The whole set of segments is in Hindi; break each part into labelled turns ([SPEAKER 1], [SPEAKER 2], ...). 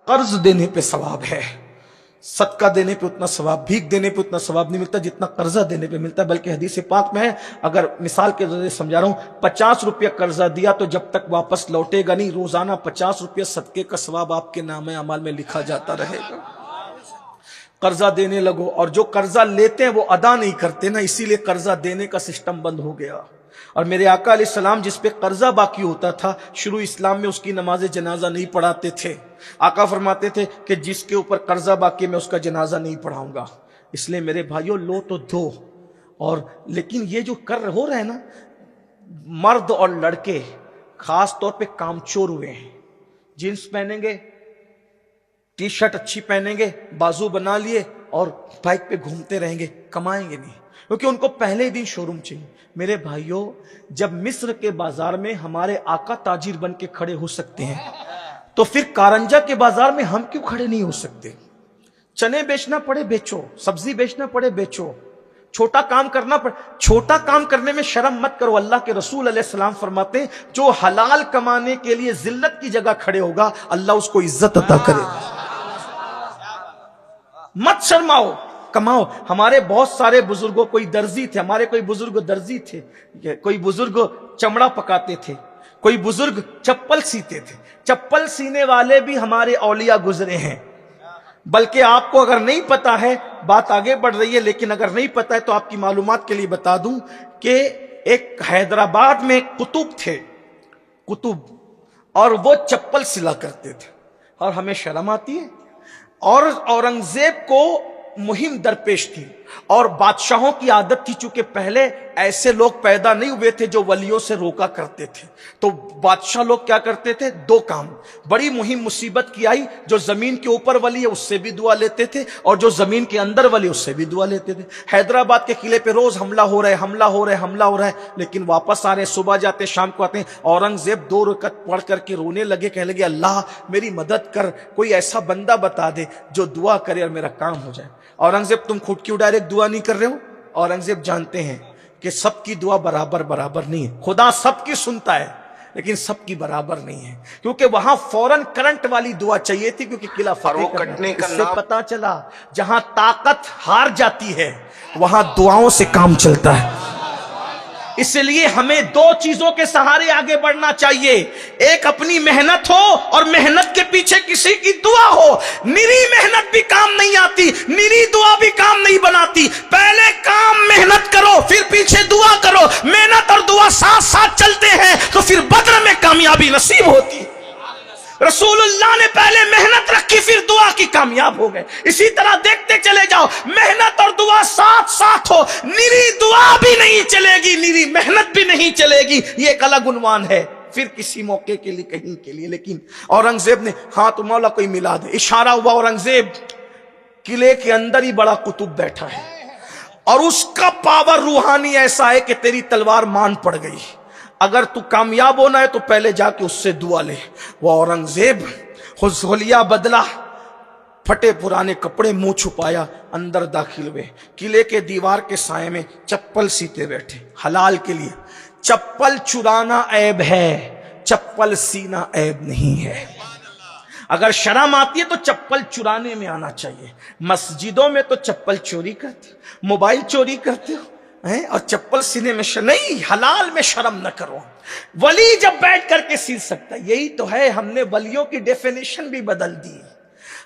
[SPEAKER 1] कर्ज देने पे सवाब है, सदका देने पे उतना सवाब, भीख देने पे उतना सवाब नहीं मिलता जितना कर्जा देने पे मिलता है। बल्कि हदीस पाक में है, अगर मिसाल के जरिए समझा रहा हूं, 50 रुपया कर्जा दिया तो जब तक वापस लौटेगा नहीं, रोजाना 50 रुपया सदके का सवाब आपके नामे अमाल में लिखा जाता रहेगा। कर्जा देने लगो, और जो कर्जा लेते हैं वो अदा नहीं करते ना, इसीलिए कर्जा देने का सिस्टम बंद हो गया। और मेरे आका अलैहिस्सलाम जिस पे कर्जा बाकी होता था, शुरू इस्लाम में उसकी नमाज जनाजा नहीं पढ़ाते थे। आका फरमाते थे कि जिसके ऊपर कर्जा बाकी मैं उसका जनाजा नहीं पढ़ाऊंगा। इसलिए मेरे भाइयों, लो तो दो। और लेकिन ये जो कर हो रहा है ना, मर्द और लड़के खास तौर पे कामचोर हुए हैं। जींस पहनेंगे, टी शर्ट अच्छी पहनेंगे, बाजू बना लिए और बाइक पे घूमते रहेंगे, कमाएंगे नहीं, क्योंकि उनको पहले ही दिन शोरूम चाहिए। मेरे भाइयों, जब मिस्र के बाजार में हमारे आका ताजिर बन के खड़े हो सकते हैं, तो फिर कारंजा के बाजार में हम क्यों खड़े नहीं हो सकते? चने बेचना पड़े बेचो, सब्जी बेचना पड़े बेचो, छोटा काम करना पड़े, छोटा काम करने में शर्म मत करो। अल्लाह के रसूल अलैहिस्सलाम फरमाते हैं, जो हलाल कमाने के लिए जिल्लत की जगह खड़े होगा, अल्लाह उसको इज्जत अता करेगा। मत शर्माओ, कमाओ। हमारे बहुत सारे बुजुर्गों, कोई दर्जी थे, हमारे कोई बुजुर्ग दर्जी थे, कोई बुजुर्ग चमड़ा पकाते थे, कोई बुजुर्ग चप्पल सीते थे। चप्पल सीने वाले भी हमारे औलिया गुजरे हैं। बल्कि आपको अगर नहीं पता है, बात आगे बढ़ रही है, लेकिन अगर नहीं पता है तो आपकी मालूमात के लिए बता दूं कि एक हैदराबाद में कुतुब थे, कुतुब, और वो चप्पल सिला करते थे। और हमें शर्म आती है। और औरंगजेब को मुहिम दरपेश थी, और बादशाहों की आदत थी, चूंकि पहले ऐसे लोग पैदा नहीं हुए थे जो वलियों से रोका करते थे, तो बादशाह लोग क्या करते थे, दो काम। बड़ी मुहिम मुसीबत की आई, जो जमीन के ऊपर वली है उससे भी दुआ लेते थे, और जो जमीन के अंदर वली उससे भी दुआ लेते थे। हैदराबाद के किले पे रोज हमला हो रहा है, हमला हो रहा है, हमला हो रहा है, लेकिन वापस आ रहे, सुबह जाते शाम को आते हैं। औरंगजेब 2 रकअत पढ़ करके रोने लगे, कहने लगे, अल्लाह मेरी मदद कर, कोई ऐसा बंदा बता दे जो दुआ करे और मेरा काम हो जाए। औरंगजेब, तुम खुद क्यों डायरेक्ट दुआ नहीं कर रहे हो? औरंगजेब जानते हैं कि सबकी दुआ बराबर बराबर नहीं है। खुदा सबकी सुनता है, लेकिन सबकी बराबर नहीं है, क्योंकि वहां फौरन करंट वाली दुआ चाहिए थी, क्योंकि किला फतेह करने का इससे पता चला जहां ताकत हार जाती है वहां दुआओं से काम चलता है। इसलिए हमें 2 चीजों के सहारे आगे बढ़ना चाहिए। एक अपनी मेहनत हो, और मेहनत के पीछे किसी की दुआ हो। निरी मेहनत भी काम नहीं आती, निरी दुआ भी काम नहीं बनाती। पहले काम मेहनत करो, फिर पीछे दुआ करो। मेहनत और दुआ साथ साथ चलते हैं तो फिर बद्र में कामयाबी नसीब होती है। रसूलुल्लाह ने पहले मेहनत रखी, फिर दुआ की कामयाब हो गए। इसी तरह देखते चले जाओ, मेहनत और दुआ साथ साथ हो, निरी दुआ भी नहीं चलेगी, निरी मेहनत भी नहीं चलेगी। ये एक अलग उन्वान है, फिर किसी मौके के लिए, कहीं के लिए। लेकिन औरंगजेब ने, हाँ तो मौला कोई मिला दे, इशारा हुआ। औरंगजेब किले के अंदर ही बड़ा कुतुब बैठा है, और उसका पावर रूहानी ऐसा है कि तेरी तलवार मान पड़ गई। अगर तू कामयाब होना है तो पहले जाके उससे दुआ ले। वो औरंगजेब हुलिया बदला, फटे पुराने कपड़े, मुंह छुपाया, अंदर दाखिल हुए। किले के दीवार के साए में चप्पल सीते बैठे, हलाल के लिए। चप्पल चुराना ऐब है, चप्पल सीना ऐब नहीं है। अगर शर्म आती है तो चप्पल चुराने में आना चाहिए। मस्जिदों में तो चप्पल चोरी करते हो, मोबाइल चोरी करते हो, और चप्पल सीने में नहीं, हलाल में शर्म न करो। वली जब बैठ करके सी सकता है, यही तो है। हमने वलियों की डेफिनेशन भी बदल दी।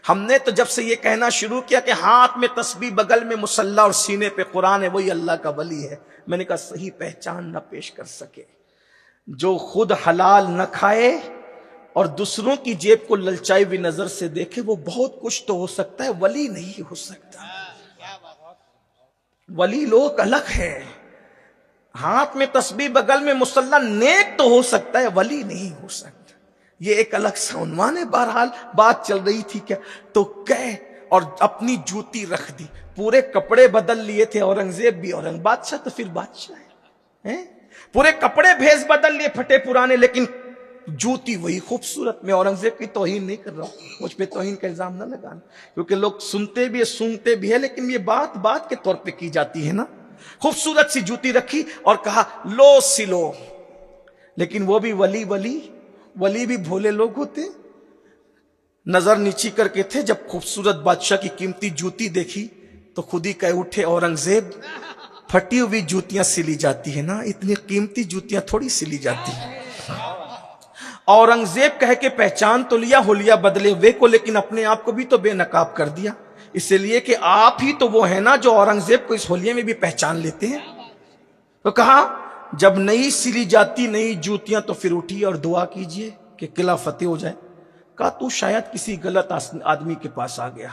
[SPEAKER 1] हमने तो जब से ये कहना शुरू किया कि हाथ में तस्बीह, बगल में मुसल्ला और सीने पे कुरान है, वही अल्लाह का वली है। मैंने कहा सही पहचान न पेश कर सके, जो खुद हलाल न खाए और दूसरों की जेब को ललचाई हुई नजर से देखे, वो बहुत कुछ तो हो सकता है, वली नहीं हो सकता। वली लोग अलग है। हाथ में तस्बीह, बगल में मुसल्ला, नेक तो हो सकता है, वली नहीं हो सकता। ये एक अलग सा उन्वान है। बहरहाल बात चल रही थी क्या, तो कह, और अपनी जूती रख दी, पूरे कपड़े बदल लिए थे औरंगजेब भी। औरंग बादशाह तो फिर बादशाह है, पूरे कपड़े भेस बदल लिए फटे पुराने, लेकिन जूती वही खूबसूरत। में औरंगजेब की तौहीन नहीं कर रहा हूं, मुझ पे तौहीन का इल्जाम ना लगाना, क्योंकि लोग सुनते भी है, सूंघते भी है, लेकिन ये बात बात के तौर पे की जाती है ना। खूबसूरत सी जूती रखी और कहा लो सिलो। लेकिन वो भी वली भी भोले लोग होते, नजर नीची करके थे, जब खूबसूरत बादशाह की कीमती जूती देखी तो खुद ही कह उठे, औरंगजेब फटी हुई जूतियां सिली जाती है ना, इतनी कीमती जूतियां थोड़ी सिली जाती है। औरंगजेब कह के पहचान तो लिया हुलिया बदले हुए को, लेकिन अपने आप को भी तो बेनकाब कर दिया, इसलिए कि आप ही तो वो है ना जो औरंगजेब को इस होलिये में भी पहचान लेते हैं। तो कहा जब नई सिली जाती नई जूतियां तो फिर उठिए और दुआ कीजिए कि किला फतेह हो जाए। कहा तू शायद किसी गलत आदमी के पास आ गया।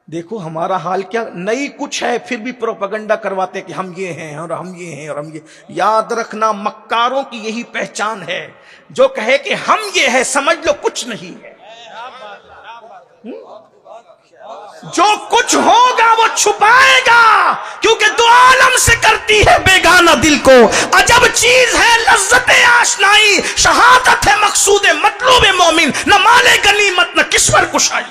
[SPEAKER 1] देखो हमारा हाल क्या, नई कुछ है फिर भी प्रोपेगेंडा करवाते कि हम ये हैं और हम ये हैं और हम ये। याद रखना मक्कारों की यही पहचान है, जो कहे कि हम ये है समझ लो कुछ नहीं है। जो कुछ होगा वो छुपाएगा, क्योंकि दो आलम से करती है बेगाना दिल को। अजब चीज है लज्जते आशनाई, शहादत है मकसूद मतलूब मोमिन, न माले गनीमत न किस्वर कुशाई।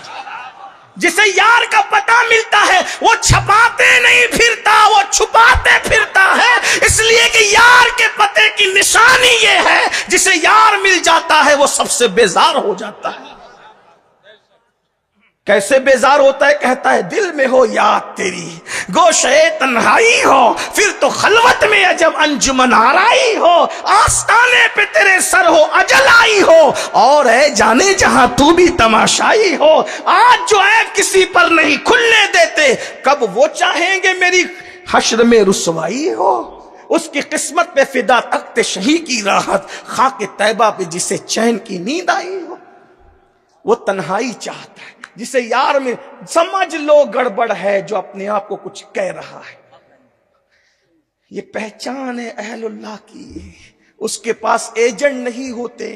[SPEAKER 1] जिसे यार का पता मिलता है वो छपाते नहीं फिरता, वो छुपाते फिरता है, इसलिए कि यार के पते की निशानी ये है, जिसे यार मिल जाता है वो सबसे बेजार हो जाता है। कैसे बेजार होता है? कहता है दिल में हो याद तेरी, गोशे तन्हाई हो, फिर तो खलवत में अजब अंजुमन आराई हो, आस्ताने पे तेरे सर हो अजल आई हो, और है जाने जहां तू भी तमाशाई हो। आज जो है किसी पर नहीं खुलने देते, कब वो चाहेंगे मेरी हश्र में रुसवाई हो। उसकी किस्मत पे फिदा तख्त शही की राहत, खाके तैबा पे जिसे चैन की नींद आई हो। वो तन्हाई चाहता है, जिसे यार में समझ लो गड़बड़ है, जो अपने आप को कुछ कह रहा है। ये पहचान है अहलुल्लाह की, उसके पास एजेंट नहीं होते,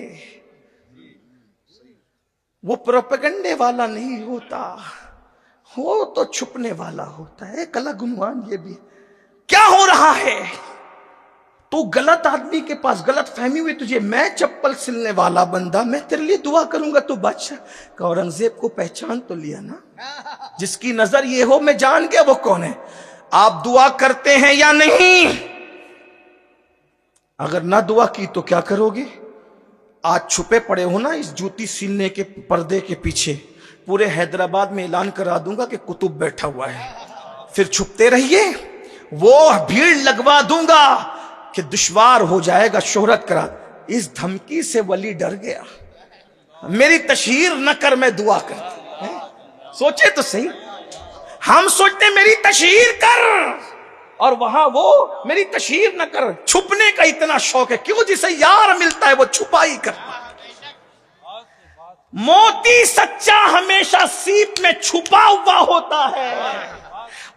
[SPEAKER 1] वो प्रोपेगेंडे वाला नहीं होता, वो तो छुपने वाला होता है। एक अलग गुनवान ये भी, क्या हो रहा है? तो गलत आदमी के पास गलत फहमी हुई तुझे, मैं चप्पल सिलने वाला बंदा, मैं तेरे लिए दुआ करूंगा तो बादशाह का। औरंगजेब को पहचान तो लिया ना, जिसकी नजर ये हो मैं जान गया वो कौन है। आप दुआ करते हैं या नहीं? अगर ना दुआ की तो क्या करोगे? आज छुपे पड़े हो ना इस जूती सिलने के पर्दे के पीछे, पूरे हैदराबाद में ऐलान करा दूंगा कि कुतुब बैठा हुआ है, फिर छुपते रहिए, वो भीड़ लगवा दूंगा कि दुश्वार हो जाएगा शोहरत करा। इस धमकी से वली डर गया, मेरी तशहीर न कर मैं दुआ करता। सोचे तो सही, हम सोचते मेरी तशहीर कर, और वहां वो मेरी तशहीर न कर। छुपने का इतना शौक है, क्यों? जिसे यार मिलता है वो छुपाई करता है। मोती सच्चा हमेशा सीप में छुपा हुआ होता है,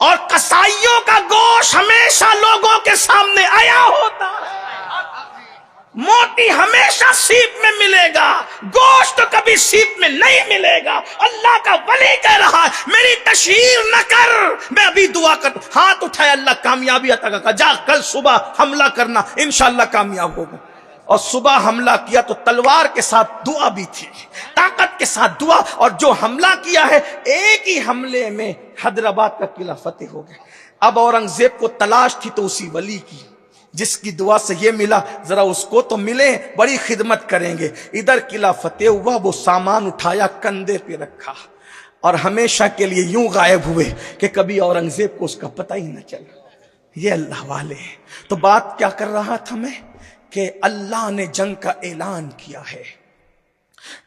[SPEAKER 1] और कसाईयों का गोश्त हमेशा लोगों के सामने आया होता है। मोती हमेशा सीप में मिलेगा, गोश्त तो कभी सीप में नहीं मिलेगा। अल्लाह का वली कह रहा है मेरी तशहीर न कर, मैं अभी दुआ कर। हाथ उठाए, अल्लाह कामयाबी अता कर, जा कल सुबह हमला करना, इंशाअल्लाह कामयाब होगा। और सुबह हमला किया तो तलवार के साथ दुआ भी थी, ताकत के साथ दुआ, और जो हमला किया है एक ही हमले में हैदराबाद का किला फतेह हो गया। अब औरंगजेब को तलाश थी तो उसी वली की, जिसकी दुआ से ये मिला, जरा उसको तो मिले, बड़ी खिदमत करेंगे। इधर किला फतेह हुआ, वो सामान उठाया कंधे पे रखा, और हमेशा के लिए यूं गायब हुए कि कभी औरंगजेब को उसका पता ही न चला। ये अल्लाह वाले हैं। तो बात क्या कर रहा था मैं, कि अल्लाह ने जंग का ऐलान किया है,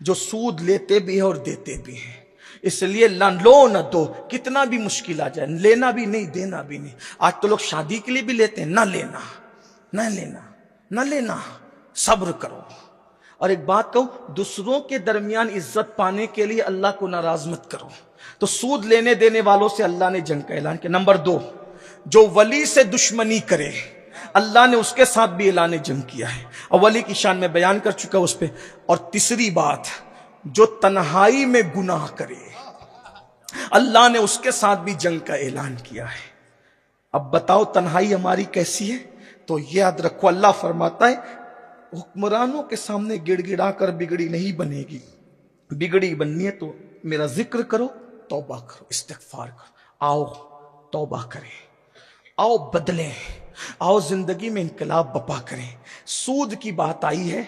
[SPEAKER 1] जो सूद लेते भी है और देते भी हैं। इसलिए न लो न दो, कितना भी मुश्किल आ जाए, लेना भी नहीं देना भी नहीं। आज तो लोग शादी के लिए भी लेते हैं, ना लेना न लेना न लेना, सब्र करो। और एक बात कहूं, दूसरों के दरमियान इज्जत पाने के लिए अल्लाह को नाराज मत करो। तो सूद लेने देने वालों से अल्लाह ने जंग का ऐलान किया। नंबर 2, जो वली से दुश्मनी करे, अल्लाह ने उसके साथ भी ऐलान जंग किया है, और वली की शान में बयान कर चुका उस पर। और तीसरी बात, जो तन्हाई में गुनाह करे, अल्लाह ने उसके साथ भी जंग का ऐलान किया है। अब बताओ तन्हाई हमारी कैसी है? तो याद रखो, अल्लाह फरमाता है हुक्मरानों के सामने गिड़गिड़ा कर बिगड़ी नहीं बनेगी। बिगड़ी बननी है तो मेरा जिक्र करो, तौबा करो, इस्तिगफार करो। आओ तौबा करें, आओ बदलें, आओ जिंदगी में इनकलाब बपा करें। सूद की बात आई है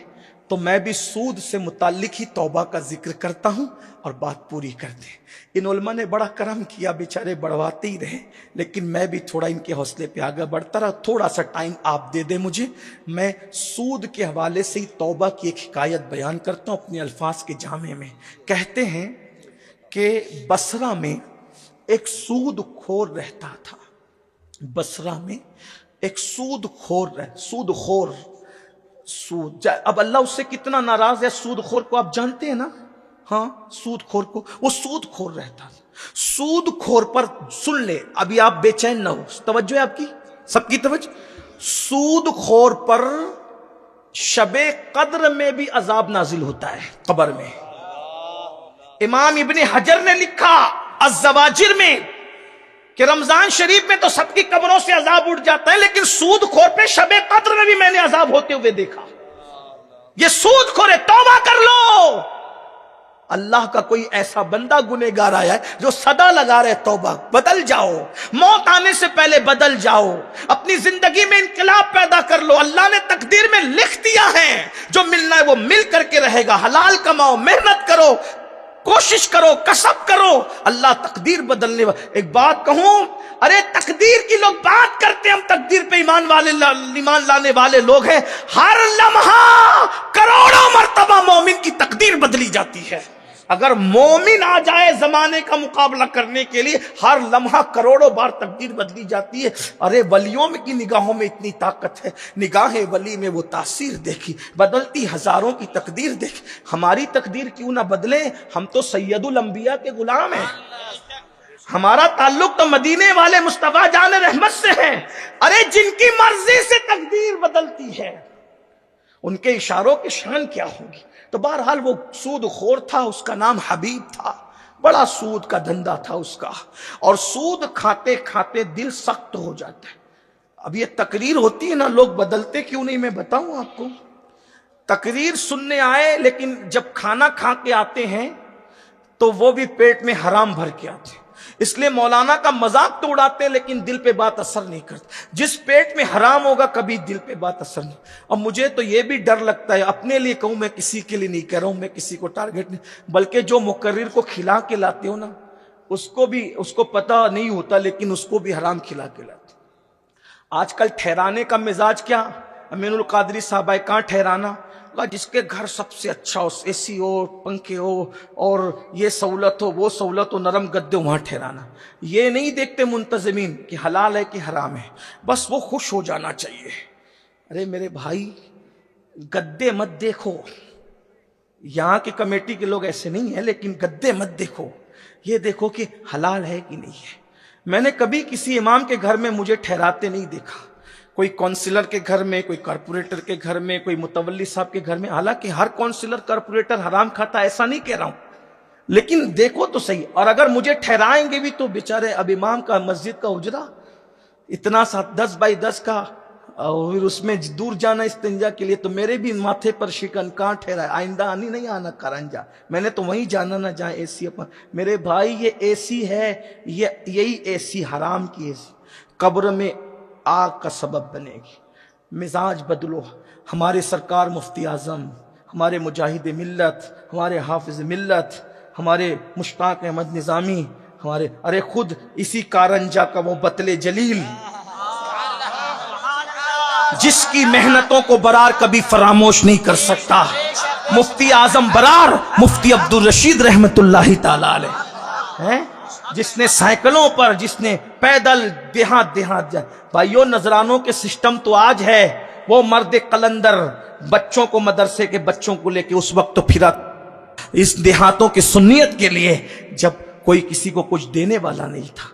[SPEAKER 1] तो मैं भी सूद से मुताल्लिक ही तौबा का जिक्र करता हूं और बात पूरी कर दे। इन उलमा ने बड़ा करम किया, बेचारे बढ़वाते ही रहे, लेकिन मैं भी थोड़ा इनके हौसले पे आगे बढ़ता रहा। थोड़ा सा टाइम आप दे दे मुझे, मैं सूद के हवाले से ही तौबा की एक हिकायत बयान करता हूं अपने अल्फाज के जामे में। कहते हैं कि बसरा में एक सूद खोर रहता था। बसरा में एक सूद खोर सूद। अब अल्लाह उससे कितना नाराज है, सूद खोर को आप जानते हैं ना? हाँ, सूद खोर को, वो सूद खोर रहता था। सूद खोर पर सुन ले, अभी आप बेचैन ना हो, तवज्जो है आपकी, सबकी तवज्जो। सूद खोर पर शबे कद्र में भी अजाब नाजिल होता है, कब्र में। इमाम इब्ने हजर ने लिखा अज़्ज़वाजिर में कि रमजान शरीफ में तो सबकी कब्रों से अजाब उठ जाता है, लेकिन सूद खोर पे शबे कद्र में भी मैंने अजाब होते हुए देखा। ये सूद खोर है, तौबा कर लो। अल्लाह का कोई ऐसा बंदा गुनहगार आया है जो सदा लगा रहे तौबा, बदल जाओ, मौत आने से पहले बदल जाओ, अपनी जिंदगी में इनकलाब पैदा कर लो। अल्लाह ने तकदीर में लिख दिया है, जो मिलना है वो मिल करके रहेगा। हलाल कमाओ, मेहनत करो, कोशिश करो, कसब करो, अल्लाह तकदीर बदलने वाला। एक बात कहूं, अरे तकदीर की लोग बात करते हैं, हम तकदीर पे ईमान लाने वाले लोग हैं। हर लम्हा करोड़ों मर्तबा मोमिन की तकदीर बदली जाती है। अगर मोमिन आ जाए जमाने का मुकाबला करने के लिए, हर लम्हा करोड़ों बार तकदीर बदली जाती है। अरे वलियों की निगाहों में इतनी ताकत है, निगाह वली में वो तासीर देखी, बदलती हजारों की तकदीर देखी। हमारी तकदीर क्यों ना बदले? हम तो सैयदुल अंबिया के गुलाम हैं, हमारा ताल्लुक तो मदीने वाले मुस्तफा जान रहमत से है। अरे जिनकी मर्जी से तकदीर बदलती है, उनके इशारों की शान क्या होगी? तो बहरहाल वो सूद खोर था, उसका नाम हबीब था, बड़ा सूद का धंधा था उसका, और सूद खाते खाते दिल सख्त हो जाता है। अब ये तकरीर होती है ना, लोग बदलते क्यों नहीं, मैं बताऊं आपको। तकरीर सुनने आए, लेकिन जब खाना खा के आते हैं तो वो भी पेट में हराम भर के आते हैं। इसलिए मौलाना का मजाक तो उड़ाते हैं, लेकिन दिल पे बात असर नहीं करती। जिस पेट में हराम होगा, कभी दिल पे बात असर नहीं। और मुझे तो यह भी डर लगता है, अपने लिए कहूं, मैं किसी के लिए नहीं कह रहा हूं, मैं किसी को टारगेट नहीं, बल्कि जो मुकर्रिर को खिला के लाते हो ना, उसको पता नहीं होता, लेकिन उसको भी हराम खिला के लाते। आजकल ठहराने का मिजाज क्या, अमीनुल कादरी साहब आए, कहां ठहराना? जिसके घर सबसे अच्छा हो, एसी हो, पंखे हो, और ये सहूलत हो, वो सहूलत हो, नरम गद्दे, वहां ठहराना। ये नहीं देखते मुंतजिमीन कि हलाल है कि हराम है, बस वो खुश हो जाना चाहिए। अरे मेरे भाई, गद्दे मत देखो, यहां के कमेटी के लोग ऐसे नहीं है, लेकिन गद्दे मत देखो, ये देखो कि हलाल है कि नहीं है। मैंने कभी किसी इमाम के घर में मुझे ठहराते नहीं देखा, कोई काउंसिलर के घर में, कोई कारपोरेटर के घर में, कोई मुतवल्ली साहब के घर में। हालांकि हर काउंसिलर कारपोरेटर हराम खाता, ऐसा नहीं कह रहा हूं, लेकिन देखो तो सही। और अगर मुझे ठहराएंगे भी तो बेचारे, अब इमाम का मस्जिद का उजरा इतना सा 10 बाई 10 का, और उसमें दूर जाना इस्तिंजा के लिए, तो मेरे भी माथे पर शिकन, कहां ठहरा, आइंदा आनी नहीं आना करंजा, मैंने तो वहीं जाना ना जहां एसी अपन। मेरे भाई, ये एसी है, यही एसी हराम की एसी कब्र में आग का सबब बनेगी। मिजाज बदलो। हमारे सरकार मुफ्ती आजम, हमारे मुजाहिद मिल्लत, हमारे हाफिज मिल्लत, हमारे मुश्ताक अहमद निजामी, हमारे, अरे खुद इसी कारंजा का वो बतले जलील, जिसकी मेहनतों को बरार कभी फरामोश नहीं कर सकता, मुफ्ती आजम बरार, मुफ्ती अब्दुल रशीद रहमतुल्लाहि ताला अलैह हैं, जिसने साइकिलों पर, जिसने पैदल देहात देहात भाइयों, नजरानों के सिस्टम तो आज है। वो मर्द कलंदर बच्चों को, मदरसे के बच्चों को लेके उस वक्त तो फिरा इस देहातों की सुन्नियत के लिए, जब कोई किसी को कुछ देने वाला नहीं था।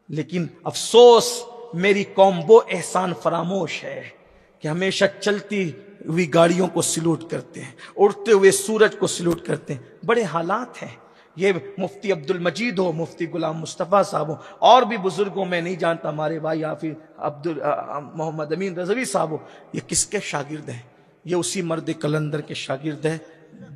[SPEAKER 1] लेकिन अफसोस, मेरी कौम वो एहसान फरामोश है कि हमेशा चलती हुई गाड़ियों को सलूट करते हैं, उड़ते हुए सूरज को सलूट करते हैं। बड़े हालात हैं। ये मुफ्ती अब्दुल मजीद हो, मुफ्ती गुलाम मुस्तफ़ा साहब हो, और भी बुजुर्गों में नहीं जानता, हमारे भाई हाफिज अब्दुल मोहम्मद अमीन रज़वी साहब हो, ये किसके शागिर्द हैं? ये उसी मर्द कलंदर के शागिर्द है।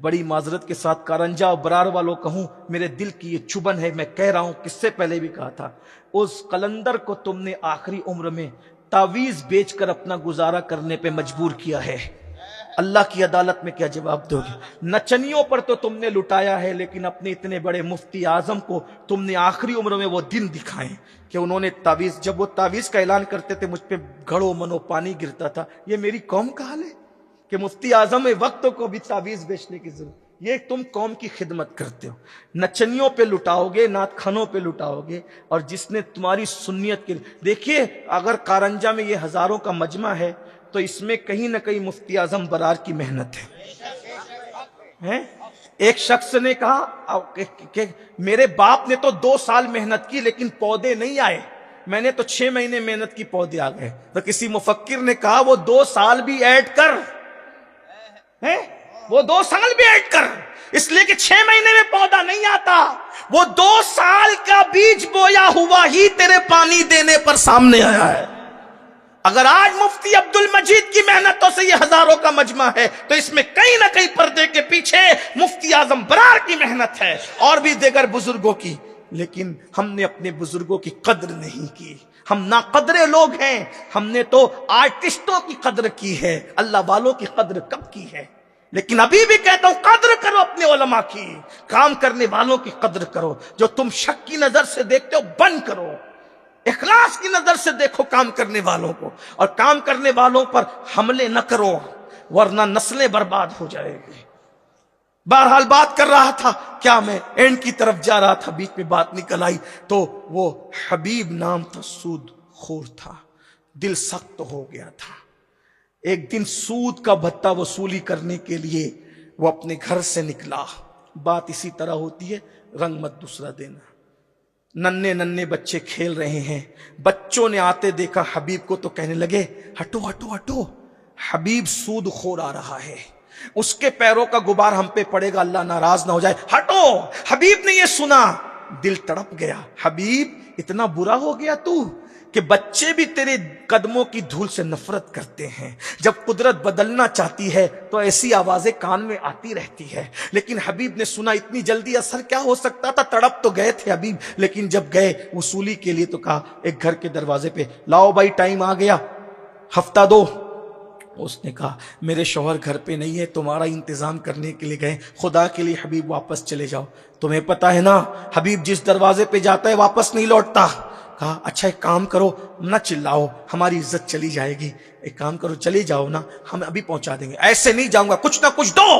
[SPEAKER 1] बड़ी माजरत के साथ कारंजा और बरार वालों कहूं, मेरे दिल की ये चुभन है, मैं कह रहा हूं, किससे पहले भी कहा था, उस कलंदर को तुमने आखिरी उम्र में तावीज बेचकर अपना गुजारा करने पे मजबूर किया है। अल्लाह की अदालत में क्या जवाब दोगे? नचनियों पर तो तुमने लुटाया है, लेकिन अपने इतने बड़े मुफ्ती आजम को तुमने आखिरी उम्र में वो दिन दिखाए कि उन्होंने तावीज़, जब वो तावीज़ का ऐलान करते थे मुझ पे घड़ों मनो पानी गिरता था। ये मेरी कौम का हाल है कि मुफ्ती आजम वक्त को भी तावीज़ बेचने की जरूरत। ये तुम कौम की खिदमत करते हो, नचनियों पे लुटाओगे, नात खानों पे लुटाओगे, और जिसने तुम्हारी सुन्नियत के। देखिए, अगर कारंजा में ये हजारों का मजमा है तो इसमें कहीं ना कहीं मुफ्ती आजम बरार की मेहनत है? एक शख्स ने कहा कि मेरे बाप ने तो 2 साल मेहनत की लेकिन पौधे नहीं आए, मैंने तो 6 महीने मेहनत की पौधे आ गए। तो किसी मुफक्किर ने कहा वो 2 साल भी ऐड कर, है वो 2 साल भी ऐड कर, इसलिए कि 6 महीने में पौधा नहीं आता। वो 2 साल का बीज बोया हुआ ही तेरे पानी देने पर सामने आया है। अगर आज मुफ्ती अब्दुल मजीद की मेहनतों से ये हजारों का मजमा है तो इसमें कहीं ना कहीं पर्दे के पीछे मुफ्ती आजम बरार की मेहनत है और भी दीगर बुजुर्गों की। लेकिन हमने अपने बुजुर्गों की कद्र नहीं की, हम नाकदरे लोग हैं। हमने तो आर्टिस्टों की कद्र की है, अल्लाह वालों की कद्र कब की है? लेकिन अभी भी कहता हूं, कद्र करो अपने उलमा की, काम करने वालों की कद्र करो। जो तुम शक की नजर से देखते हो बंद करो, इखलास की नजर से देखो काम करने वालों को, और काम करने वालों पर हमले न करो वरना नस्लें बर्बाद हो जाएगी। बहरहाल बात कर रहा था, क्या मैं एंड की तरफ जा रहा था, बीच में बात निकल आई। तो वो हबीब नाम था, सूद खोर था, दिल सख्त हो गया था। एक दिन सूद का भत्ता वसूली करने के लिए वो अपने घर से निकला। बात इसी तरह होती है, रंग मत दूसरा देना। नन्हे नन्हे बच्चे खेल रहे हैं, बच्चों ने आते देखा हबीब को तो कहने लगे हटो हटो हटो, हबीब सूद खोर आ रहा है, उसके पैरों का गुबार हम पे पड़ेगा, अल्लाह नाराज ना हो जाए, हटो। हबीब ने यह सुना, दिल तड़प गया। हबीब इतना बुरा हो गया तू कि बच्चे भी तेरे कदमों की धूल से नफरत करते हैं। जब कुदरत बदलना चाहती है तो ऐसी आवाजें कान में आती रहती है। लेकिन हबीब ने सुना, इतनी जल्दी असर क्या हो सकता था, तड़प तो गए थे हबीब। लेकिन जब गए वसूली के लिए तो कहा एक घर के दरवाजे पे, लाओ भाई टाइम आ गया, हफ्ता दो। उसने कहा मेरे शौहर घर पे नहीं है, तुम्हारा इंतजाम करने के लिए गए, खुदा के लिए हबीब वापस चले जाओ। तुम्हें पता है ना हबीब जिस दरवाजे पे जाता है वापस नहीं लौटता। कहा अच्छा एक काम करो, ना चिल्लाओ, हमारी इज्जत चली जाएगी, एक काम करो चले जाओ ना, हम अभी पहुंचा देंगे। ऐसे नहीं जाऊंगा, कुछ ना कुछ दो।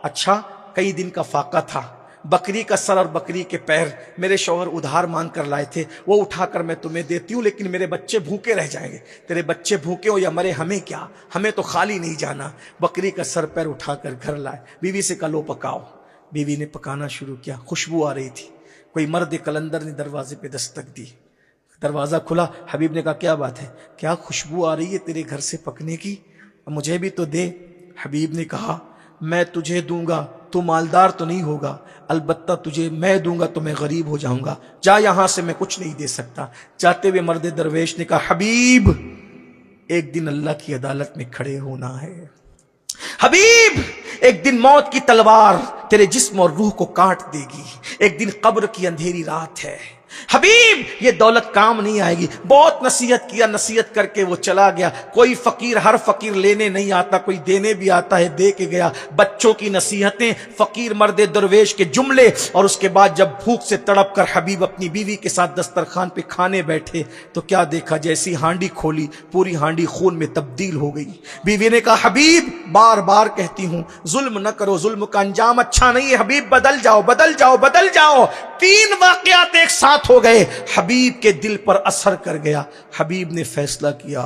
[SPEAKER 1] अच्छा, कई दिन का फाका था, बकरी का सर और बकरी के पैर मेरे शौहर उधार मांग कर लाए थे, वो उठाकर मैं तुम्हें देती हूं, लेकिन मेरे बच्चे भूखे रह जाएंगे। तेरे बच्चे भूखे हो या मरे हमें क्या, हमें तो खाली नहीं जाना। बकरी का सर पैर उठाकर घर लाए, बीवी से कहा लो पकाओ। बीवी ने पकाना शुरू किया, खुशबू आ रही थी। कोई मर्द कलंदर ने दरवाजे पे दस्तक दी, दरवाजा खुला। हबीब ने कहा क्या बात है, क्या खुशबू आ रही है तेरे घर से पकने की, मुझे भी तो दे। हबीब ने कहा मैं तुझे दूंगा तू मालदार तो नहीं होगा, अलबत्ता तुझे मैं दूंगा तो मैं गरीब हो जाऊंगा, जा यहां से, मैं कुछ नहीं दे सकता। जाते हुए मर्द दरवेश ने कहा हबीब एक दिन अल्लाह की अदालत में खड़े होना है। हबीब एक दिन मौत की तलवार तेरे जिस्म और रूह को काट देगी, एक दिन कब्र की अंधेरी रात है। हबीब ये दौलत काम नहीं आएगी। बहुत नसीहत किया, नसीहत करके वो चला गया। कोई फकीर, हर फकीर लेने नहीं आता, कोई देने भी आता है, दे के गया। बच्चों की नसीहतें, फकीर मर्द दरवेश के जुमले, और उसके बाद जब भूख से तड़प कर हबीब अपनी बीवी के साथ दस्तरखान पे खाने बैठे तो क्या देखा, जैसी हांडी खोली पूरी हांडी खून में तब्दील हो गई। बीवी ने कहा हबीब बार बार कहती हूं जुल्म न करो, जुल्म का अंजाम अच्छा नहीं है, हबीब बदल जाओ बदल जाओ बदल जाओ। 3 वाकयात एक साथ हो गए, हबीब के दिल पर असर कर गया। हबीब ने फैसला किया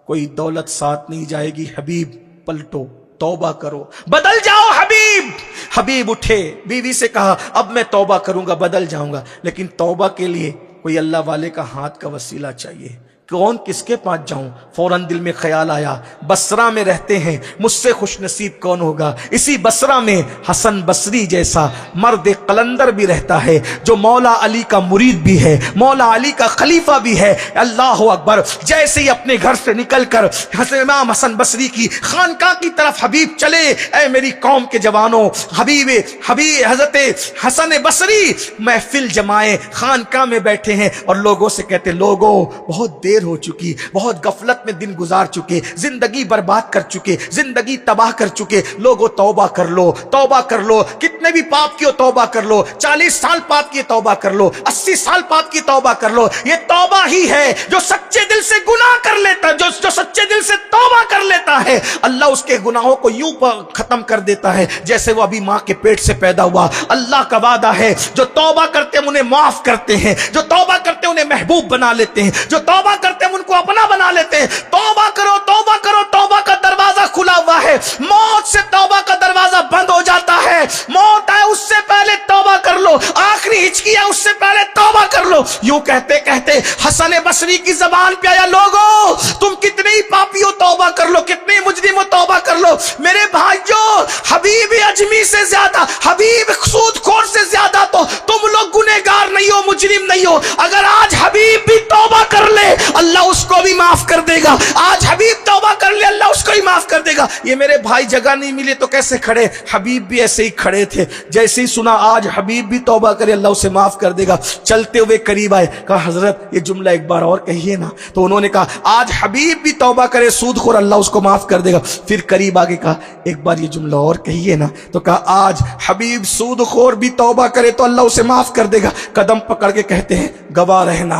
[SPEAKER 1] कोई दौलत साथ नहीं जाएगी, हबीब पलटो, तौबा करो, बदल जाओ हबीब। हबीब उठे, बीवी से कहा अब मैं तौबा करूंगा, बदल जाऊंगा, लेकिन तौबा के लिए कोई अल्लाह वाले का हाथ का वसीला चाहिए। कौन किसके पास जाऊं? फौरन दिल में ख्याल आया बसरा में रहते हैं, मुझसे खुश नसीब कौन होगा। इसी बसरा में हसन बसरी जैसा मर्द कलंदर भी रहता है, जो मौला अली का मुरीद भी है, मौला अली का खलीफा भी है। अल्लाह अकबर। जैसे ही अपने घर से निकलकर इमाम हसन बसरी की खानकाह की तरफ हबीब चले, ऐ मेरी कौम के जवानों, हबीब हजरत हसन बसरी महफिल जमाए खानकाह में बैठे हैं और लोगों से कहते लोगों बहुत देर देर हो चुकी, बहुत गफलत में दिन गुजार चुके, जिंदगी बर्बाद कर चुके, जिंदगी तबाह कर चुके। लोगों तौबा कर लो, तौबा कर लो, कितने भी पाप किए तौबा कर लो, 40 साल पाप किए तौबा कर लो, 80 साल पाप की तौबा कर लो। ये तौबा ही है जो सच्चे दिल से गुनाह कर लेता है, जो सच्चे दिल से तौबा कर लेता है, अल्लाह उसके गुनाहों को यूं खत्म कर देता है जैसे वो अभी मां के पेट से पैदा हुआ। अल्लाह का वादा है जो तौबा करते हैं उन्हें माफ करते हैं, जो तौबा करते हैं उन्हें महबूब बना लेते हैं, जो तौबा करते हैं उनको अपना बना लेते हैं। तौबा करो, तौबा करो, तौबा का दरवाजा खुला हुआ है। मौत से तौबा का दरवाजा बंद हो जाता है। मौत आए उससे पहले तौबा कर लो, आखिरी हिचकी है उससे पहले तौबा कर लो। यूं कहते कहते हसन बसरी की जबान पे आया, लोगो तुम कितने ही पापी हो तौबा कर लो, कितने मुजरिम हो तौबा कर लो। मेरे भाइयों, हबीब अजमी से ज्यादा, हबीब सूदखोर से ज्यादा तो तुम लोग गुनहगार नहीं हो, मुजरिम नहीं हो। अगर आज हबीब भी तौबा कर ले अल्लाह उसको भी माफ कर देगा। आज हबीब तौबा कर ले अल्लाह उसको ही माफ कर देगा। ये मेरे भाई जगह नहीं मिले तो कैसे खड़े, हबीब भी ऐसे ही खड़े थे। जैसे ही सुना आज हबीब भी तौबा करे अल्लाह उसे माफ कर देगा, चलते हुए करीब आए, कहा हजरत ये जुमला एक बार और कहिए ना। तो उन्होंने कहा आज हबीब भी तौबा करे सूदखोर अल्लाह उसको माफ कर देगा। फिर करीब आगे कहा एक बार ये जुमला और कहिए ना। तो कहा आज हबीब सूदखोर भी तौबा करे तो अल्लाह उसे माफ कर देगा। कदम पकड़ के कहते हैं गवाह रहना,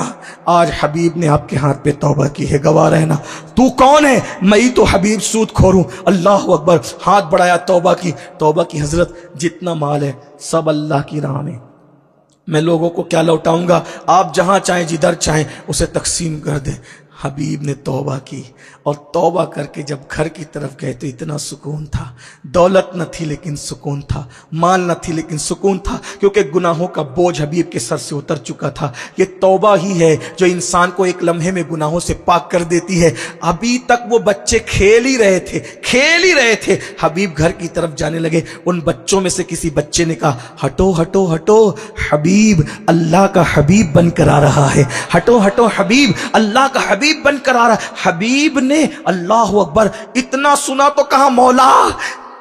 [SPEAKER 1] आज हबीब ने आपके हाथ पे तौबा की है, गवाह रहना। तू कौन है? मैं तो हबीब सूदखोर हूं। अल्लाह अकबर, हाथ बढ़ाया, तौबा की। तौबा की हजरत जितना माल है सब अल्लाह की राह में, मैं लोगों को क्या लौटाऊंगा, आप जहां चाहें जिधर चाहें उसे तकसीम कर दे। हबीब ने तौबा की और तौबा करके जब घर की तरफ गए तो इतना सुकून था। दौलत न थी लेकिन सुकून था, माल न थी लेकिन सुकून था, क्योंकि गुनाहों का बोझ हबीब के सर से उतर चुका था। ये तौबा ही है जो इंसान को एक लम्हे में गुनाहों से पाक कर देती है। अभी तक वो बच्चे खेल ही रहे थे, खेल ही रहे थे। हबीब घर की तरफ जाने लगे, उन बच्चों में से किसी बच्चे ने कहा हटो हटो हटो, हबीब अल्लाह का हबीब बनकर आ रहा है। हटो हटो, हबीब अल्लाह का हबीब बनकर आ रहा। हबीब ने अल्लाह अकबर इतना सुना तो कहा मौला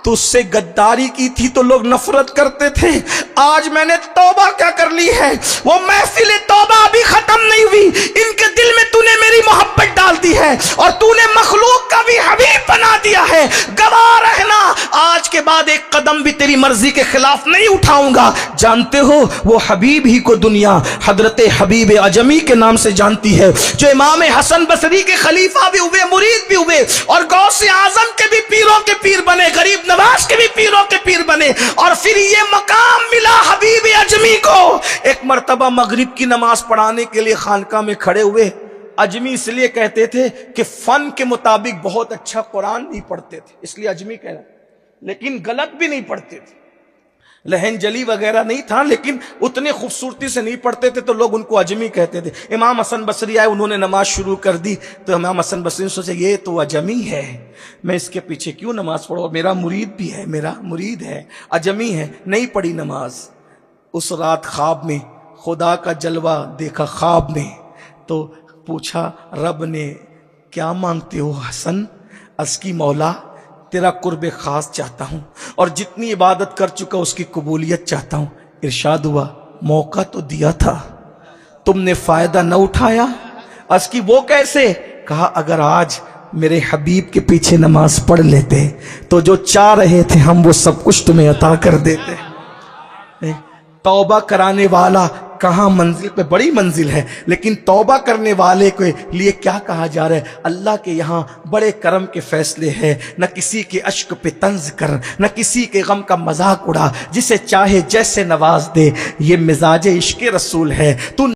[SPEAKER 1] तुझसे गद्दारी की थी तो लोग नफरत करते थे, आज मैंने तौबा क्या कर ली है। वो महफिल तौबा अभी खत्म नहीं हुई, इनके दिल में तूने मेरी मोहब्बत डाल दी है और तूने मखलूक का भी हबीब बना दिया है। गवाह रहना, आज के बाद एक कदम भी तेरी मर्जी के खिलाफ नहीं उठाऊंगा। जानते हो वो हबीब ही को दुनिया हजरत हबीब अजमी के नाम से जानती है, जो इमाम हसन बसरी के खलीफा भी हुए, मुरीद भी हुए और गौसे आजम के भी पीरों के पीर बने, गरीब नवाज के भी पीरों के पीर बने। और फिर ये मकाम मिला हबीब अजमी को। एक मर्तबा मगरिब की नमाज पढ़ाने के लिए खानका में खड़े हुए। अजमी इसलिए कहते थे कि फन के मुताबिक बहुत अच्छा कुरान नहीं पढ़ते थे, इसलिए अजमी कह रहा, लेकिन गलत भी नहीं पढ़ते थे। लहन जली वगैरह नहीं था, लेकिन उतने खूबसूरती से नहीं पढ़ते थे तो लोग उनको अजमी कहते थे। इमाम हसन बसरी आए, उन्होंने नमाज शुरू कर दी तो इमाम हसन बसरी ने सोचा ये तो अजमी है, मैं इसके पीछे क्यों नमाज पढ़ूं, मेरा मुरीद भी है, मेरा मुरीद है, अजमी है। नहीं पढ़ी नमाज। उस रात ख्वाब में खुदा का जलवा देखा ख्वाब में, तो पूछा रब ने क्या मांगते हो हसन? अर्ज़ की मौला तेरा कुर्ब खास चाहता हूं और जितनी इबादत कर चुका उसकी कबूलियत चाहता हूं। इरशाद हुआ मौका तो दिया था, तुमने फायदा न उठाया। अर्ज़ की वो कैसे? कहा अगर आज मेरे हबीब के पीछे नमाज पढ़ लेते तो जो चाह रहे थे हम वो सब कुछ तुम्हें अता कर देते। तौबा कराने वाला कहाँ मंजिल पे, बड़ी मंजिल है, लेकिन तौबा करने वाले के लिए क्या कहा जा रहा है? अल्लाह के यहाँ बड़े करम के फैसले हैं। न किसी के अश्क पे तंज कर, न किसी के गम का मजाक उड़ा, जिसे चाहे जैसे नवाज दे। ये मिजाज इश्क़ रसूल है। तू